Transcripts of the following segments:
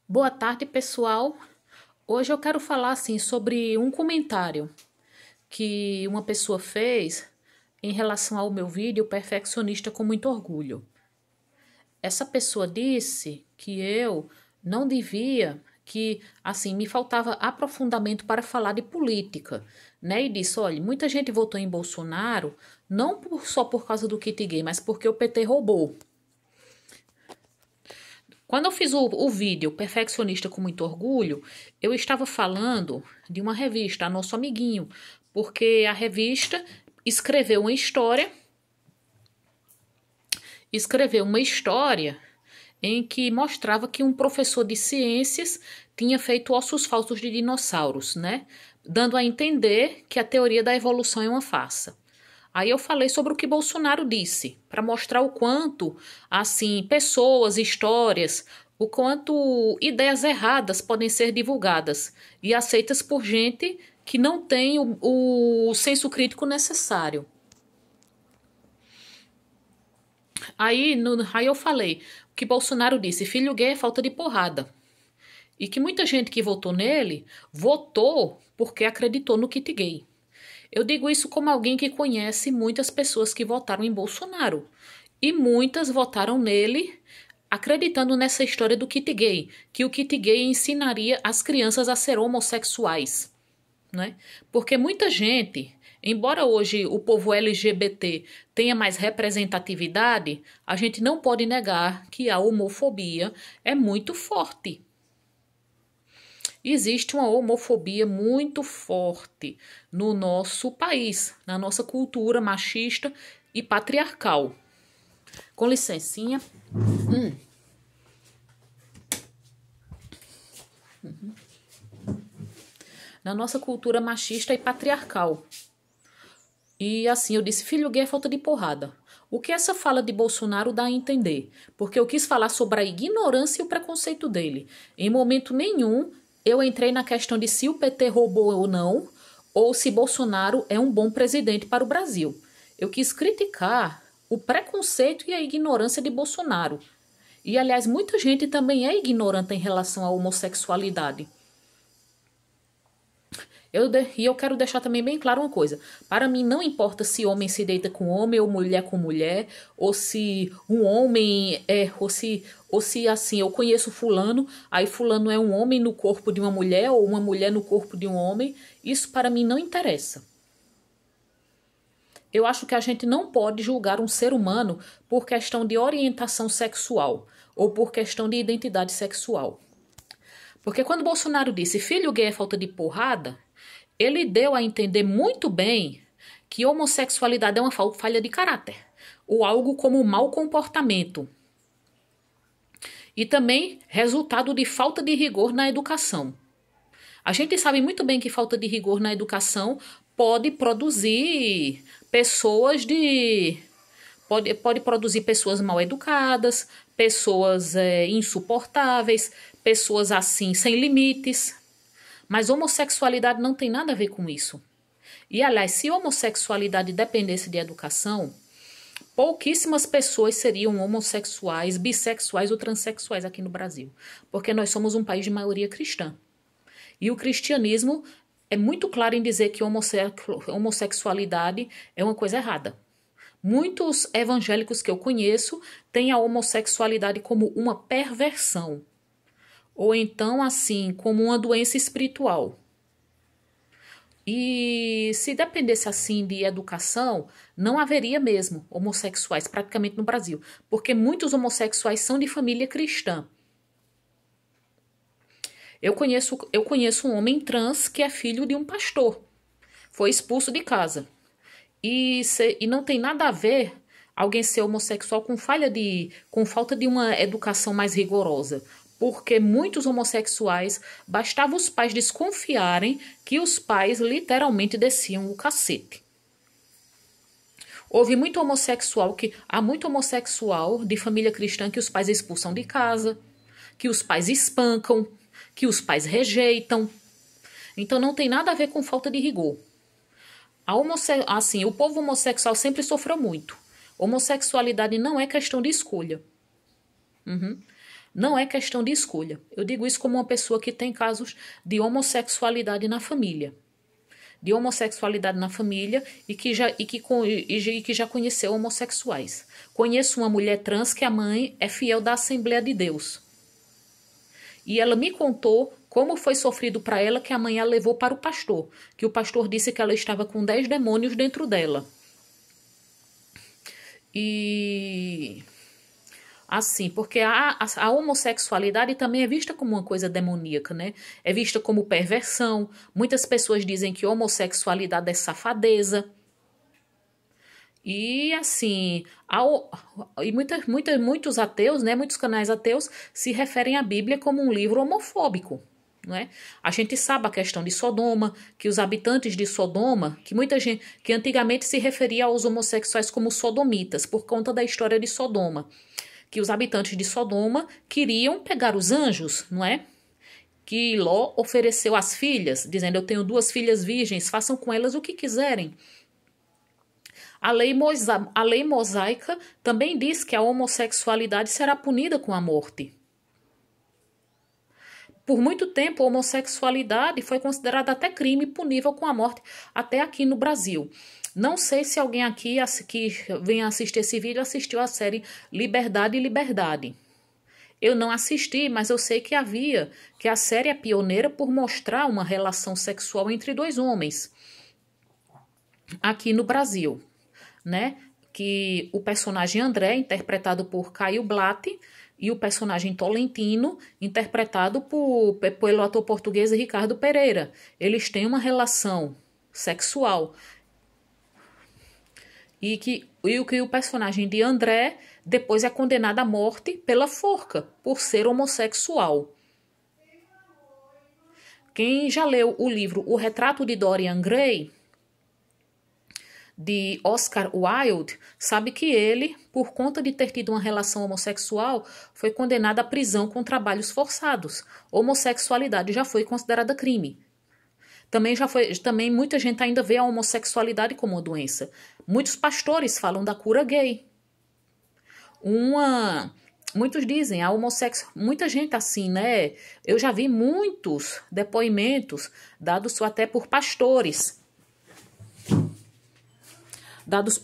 Boa tarde, pessoal. Hoje eu quero falar assim sobre um comentário que uma pessoa fez em relação ao meu vídeo Perfeccionista com muito orgulho. Essa pessoa disse que eu não devia, que assim me faltava aprofundamento para falar de política, né? E disse, olha, muita gente votou em Bolsonaro não só por causa do kit gay, mas porque o PT roubou. Quando eu fiz o vídeo Perfeccionista com muito orgulho, eu estava falando de uma revista, a Nosso Amiguinho, porque a revista escreveu uma história em que mostrava que um professor de ciências tinha feito ossos falsos de dinossauros, né? Dando a entender que a teoria da evolução é uma farsa. Aí eu falei sobre o que Bolsonaro disse, para mostrar o quanto, assim, pessoas, histórias, o quanto ideias erradas podem ser divulgadas e aceitas por gente que não tem o senso crítico necessário. Aí eu falei que Bolsonaro disse, filho gay é falta de porrada. E que muita gente que votou nele, votou porque acreditou no kit gay. Eu digo isso como alguém que conhece muitas pessoas que votaram em Bolsonaro. E muitas votaram nele acreditando nessa história do kit gay, que o kit gay ensinaria as crianças a ser homossexuais, né? Porque muita gente, embora hoje o povo LGBT tenha mais representatividade, a gente não pode negar que a homofobia é muito forte. Existe uma homofobia muito forte no nosso país, na nossa cultura machista e patriarcal. Com licencinha. Na nossa cultura machista e patriarcal. E assim, eu disse, filho gay é falta de porrada. O que essa fala de Bolsonaro dá a entender? Porque eu quis falar sobre a ignorância e o preconceito dele. Em momento nenhum, eu entrei na questão de se o PT roubou ou não, ou se Bolsonaro é um bom presidente para o Brasil. Eu quis criticar o preconceito e a ignorância de Bolsonaro. E, aliás, muita gente também é ignorante em relação à homossexualidade. Eu quero deixar também bem claro uma coisa. Para mim, não importa se homem se deita com homem ou mulher com mulher, ou se um homem é, ou se assim, eu conheço fulano, aí fulano é um homem no corpo de uma mulher ou uma mulher no corpo de um homem. Isso para mim não interessa. Eu acho que a gente não pode julgar um ser humano por questão de orientação sexual ou por questão de identidade sexual. Porque quando Bolsonaro disse filho gay é falta de porrada, ele deu a entender muito bem que homossexualidade é uma falha de caráter, ou algo como mau comportamento. E também resultado de falta de rigor na educação. A gente sabe muito bem que falta de rigor na educação pode produzir pode produzir pessoas mal educadas, pessoas insuportáveis, pessoas assim sem limites. Mas homossexualidade não tem nada a ver com isso. E, aliás, se homossexualidade dependesse de educação, pouquíssimas pessoas seriam homossexuais, bissexuais ou transexuais aqui no Brasil. Porque nós somos um país de maioria cristã. E o cristianismo é muito claro em dizer que homossexualidade é uma coisa errada. Muitos evangélicos que eu conheço têm a homossexualidade como uma perversão. Ou então, assim, como uma doença espiritual. E se dependesse, assim, de educação, não haveria mesmo homossexuais praticamente no Brasil. Porque muitos homossexuais são de família cristã. Eu conheço um homem trans que é filho de um pastor. Foi expulso de casa. E não tem nada a ver alguém ser homossexual com falta de uma educação mais rigorosa. Porque muitos homossexuais, bastava os pais desconfiarem que os pais literalmente desciam o cacete. Há muito homossexual de família cristã que os pais expulsam de casa, que os pais espancam, que os pais rejeitam. Então não tem nada a ver com falta de rigor. Assim, o povo homossexual sempre sofreu muito. Homossexualidade não é questão de escolha. Não é questão de escolha. Eu digo isso como uma pessoa que tem casos de homossexualidade na família. De homossexualidade na família e que já conheceu homossexuais. Conheço uma mulher trans que a mãe é fiel da Assembleia de Deus. E ela me contou como foi sofrido para ela que a mãe a levou para o pastor. Que o pastor disse que ela estava com 10 demônios dentro dela. E assim, porque a homossexualidade também é vista como uma coisa demoníaca, né? É vista como perversão. Muitas pessoas dizem que homossexualidade é safadeza. E assim, muitos ateus, né? Muitos canais ateus se referem à Bíblia como um livro homofóbico. Não é? A gente sabe a questão de Sodoma, que os habitantes de Sodoma, que muita gente, que antigamente se referia aos homossexuais como sodomitas, por conta da história de Sodoma, que os habitantes de Sodoma queriam pegar os anjos, não é? Que Ló ofereceu às filhas, dizendo: eu tenho 2 filhas virgens, façam com elas o que quiserem. A lei mosaica também diz que a homossexualidade será punida com a morte. Por muito tempo, a homossexualidade foi considerada até crime punível com a morte, até aqui no Brasil. Não sei se alguém aqui que vem assistir esse vídeo assistiu a série Liberdade e Liberdade. Eu não assisti, mas eu sei que a série é pioneira por mostrar uma relação sexual entre 2 homens aqui no Brasil, né? Que o personagem André, interpretado por Caio Blatt, e o personagem Tolentino, interpretado pelo ator português Ricardo Pereira. Eles têm uma relação sexual. E o personagem de André depois é condenado à morte pela forca, por ser homossexual. Quem já leu o livro O Retrato de Dorian Gray, de Oscar Wilde, sabe que ele, por conta de ter tido uma relação homossexual, foi condenado à prisão com trabalhos forçados. Homossexualidade já foi considerada crime. Também muita gente ainda vê a homossexualidade como uma doença. Muitos pastores falam da cura gay. Muitos dizem muita gente assim, né? Eu já vi muitos depoimentos dados até por pastores. Dados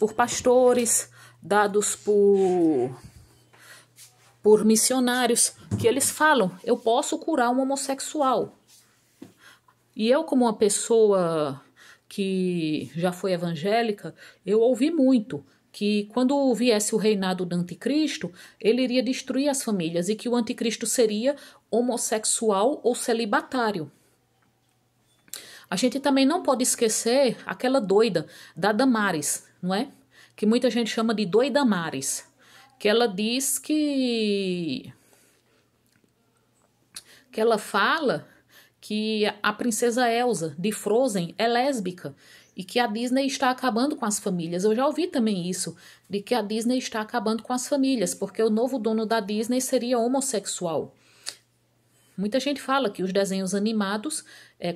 por missionários, que eles falam: eu posso curar um homossexual. E eu, como uma pessoa que já foi evangélica, eu ouvi muito que quando viesse o reinado do anticristo, ele iria destruir as famílias e que o anticristo seria homossexual ou celibatário. A gente também não pode esquecer aquela doida da Damares, não é? Que muita gente chama de doida Damares. Que ela diz que ela fala que a princesa Elsa, de Frozen, é lésbica e que a Disney está acabando com as famílias. Eu já ouvi também isso, de que a Disney está acabando com as famílias, porque o novo dono da Disney seria homossexual. Muita gente fala que os desenhos animados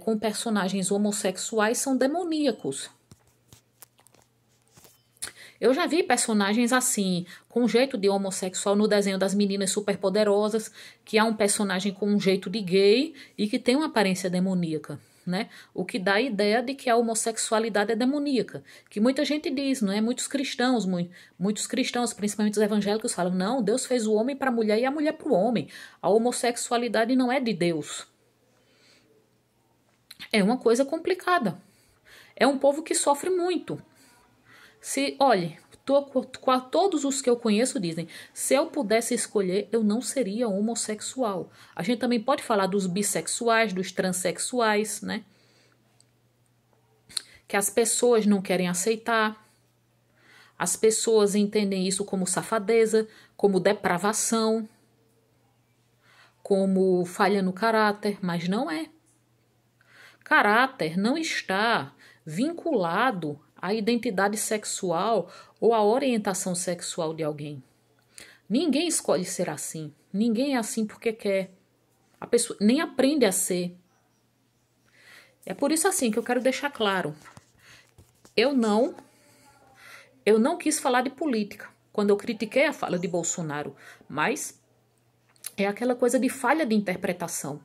com personagens homossexuais são demoníacos. Eu já vi personagens assim, com jeito de homossexual no desenho das Meninas Superpoderosas, que há um personagem com um jeito de gay e que tem uma aparência demoníaca, né? O que dá a ideia de que a homossexualidade é demoníaca. Que muita gente diz, não é? Muitos cristãos, principalmente os evangélicos, falam: não, Deus fez o homem para a mulher e a mulher para o homem. A homossexualidade não é de Deus. É uma coisa complicada. É um povo que sofre muito. Olhe, todos os que eu conheço dizem: se eu pudesse escolher, eu não seria homossexual. A gente também pode falar dos bissexuais, dos transexuais, né? Que as pessoas não querem aceitar. As pessoas entendem isso como safadeza, como depravação, como falha no caráter, mas não é. Caráter não está vinculado à identidade sexual ou à orientação sexual de alguém. Ninguém escolhe ser assim. Ninguém é assim porque quer. A pessoa nem aprende a ser. É por isso assim que eu quero deixar claro. Eu não quis falar de política quando eu critiquei a fala de Bolsonaro, mas É aquela coisa de falha de interpretação.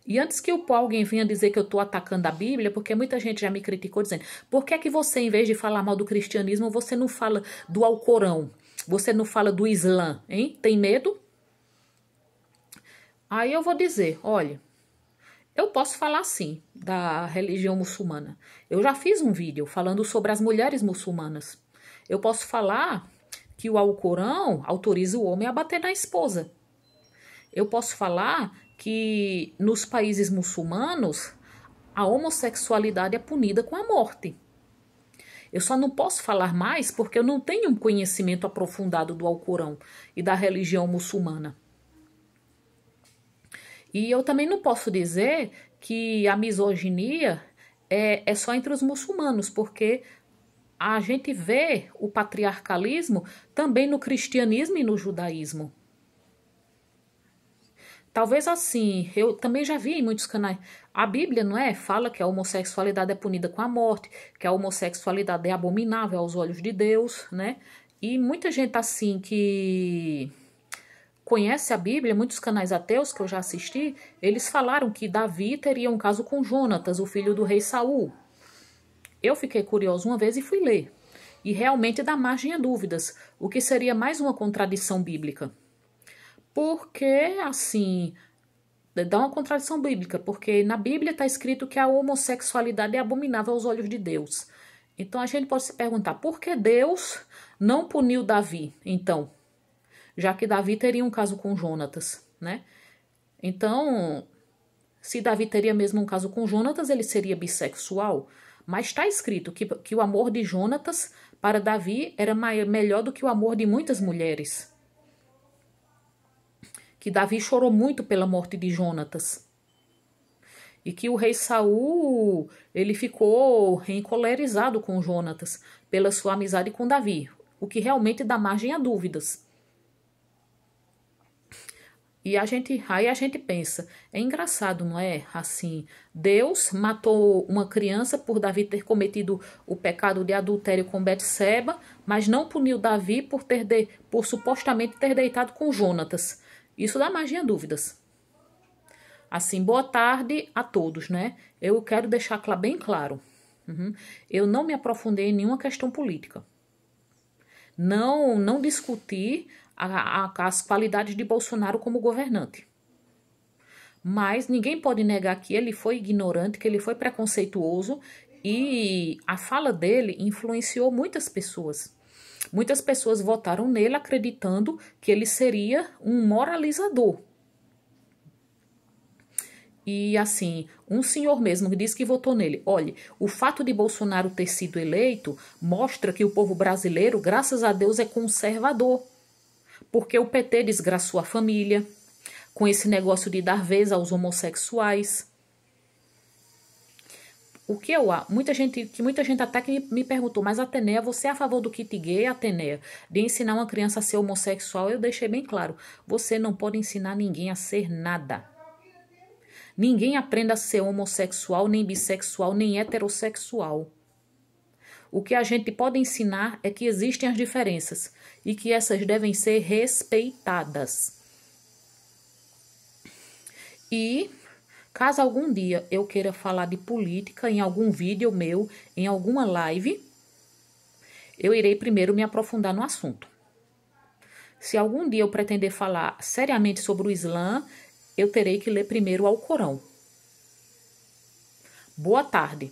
E antes que alguém venha dizer que eu estou atacando a Bíblia, porque muita gente já me criticou dizendo, por que é que você, em vez de falar mal do cristianismo, você não fala do Alcorão? Você não fala do Islã, hein? Tem medo? Aí eu vou dizer, olha, eu posso falar sim da religião muçulmana. Eu já fiz um vídeo falando sobre as mulheres muçulmanas. Eu posso falar que o Alcorão autoriza o homem a bater na esposa. Eu posso falar que nos países muçulmanos a homossexualidade é punida com a morte. Eu só não posso falar mais porque eu não tenho um conhecimento aprofundado do Alcorão e da religião muçulmana. E eu também não posso dizer que a misoginia é só entre os muçulmanos, porque a gente vê o patriarcalismo também no cristianismo e no judaísmo. Talvez assim, eu também já vi em muitos canais. A Bíblia, não é? Fala que a homossexualidade é punida com a morte, que a homossexualidade é abominável aos olhos de Deus, né? E muita gente assim que conhece a Bíblia, muitos canais ateus que eu já assisti, eles falaram que Davi teria um caso com Jonatas, o filho do rei Saul. Eu fiquei curiosa uma vez e fui ler. E realmente dá margem a dúvidas, o que seria mais uma contradição bíblica. Porque, assim, dá uma contradição bíblica, porque na Bíblia está escrito que a homossexualidade é abominável aos olhos de Deus. Então a gente pode se perguntar, por que Deus não puniu Davi, então? Já que Davi teria um caso com Jonatas, né? Então, se Davi teria mesmo um caso com Jonatas, ele seria bissexual. Mas está escrito que o amor de Jonatas para Davi era melhor do que o amor de muitas mulheres. Que Davi chorou muito pela morte de Jonatas. E que o rei Saul, ele ficou encolerizado com Jonatas pela sua amizade com Davi, o que realmente dá margem a dúvidas. E aí a gente pensa, é engraçado, não é? Assim, Deus matou uma criança por Davi ter cometido o pecado de adultério com Betseba, mas não puniu Davi por supostamente ter deitado com Jonatas. Isso dá margem a dúvidas. Assim, boa tarde a todos, né? Eu quero deixar bem claro. Eu não me aprofundei em nenhuma questão política. Não discuti as qualidades de Bolsonaro como governante. Mas ninguém pode negar que ele foi ignorante, que ele foi preconceituoso e a fala dele influenciou muitas pessoas. Muitas pessoas votaram nele acreditando que ele seria um moralizador. E assim, um senhor mesmo disse que votou nele. Olha, o fato de Bolsonaro ter sido eleito mostra que o povo brasileiro, graças a Deus, é conservador. Porque o PT desgraçou a família com esse negócio de dar vez aos homossexuais. Muita gente até que me perguntou, mas Ateneia, você é a favor do kit gay, Ateneia? De ensinar uma criança a ser homossexual? Eu deixei bem claro, você não pode ensinar ninguém a ser nada. Ninguém aprende a ser homossexual, nem bissexual, nem heterossexual. O que a gente pode ensinar é que existem as diferenças e que essas devem ser respeitadas. E caso algum dia eu queira falar de política em algum vídeo meu, em alguma live, eu irei primeiro me aprofundar no assunto. Se algum dia eu pretender falar seriamente sobre o Islã, eu terei que ler primeiro o Alcorão. Boa tarde.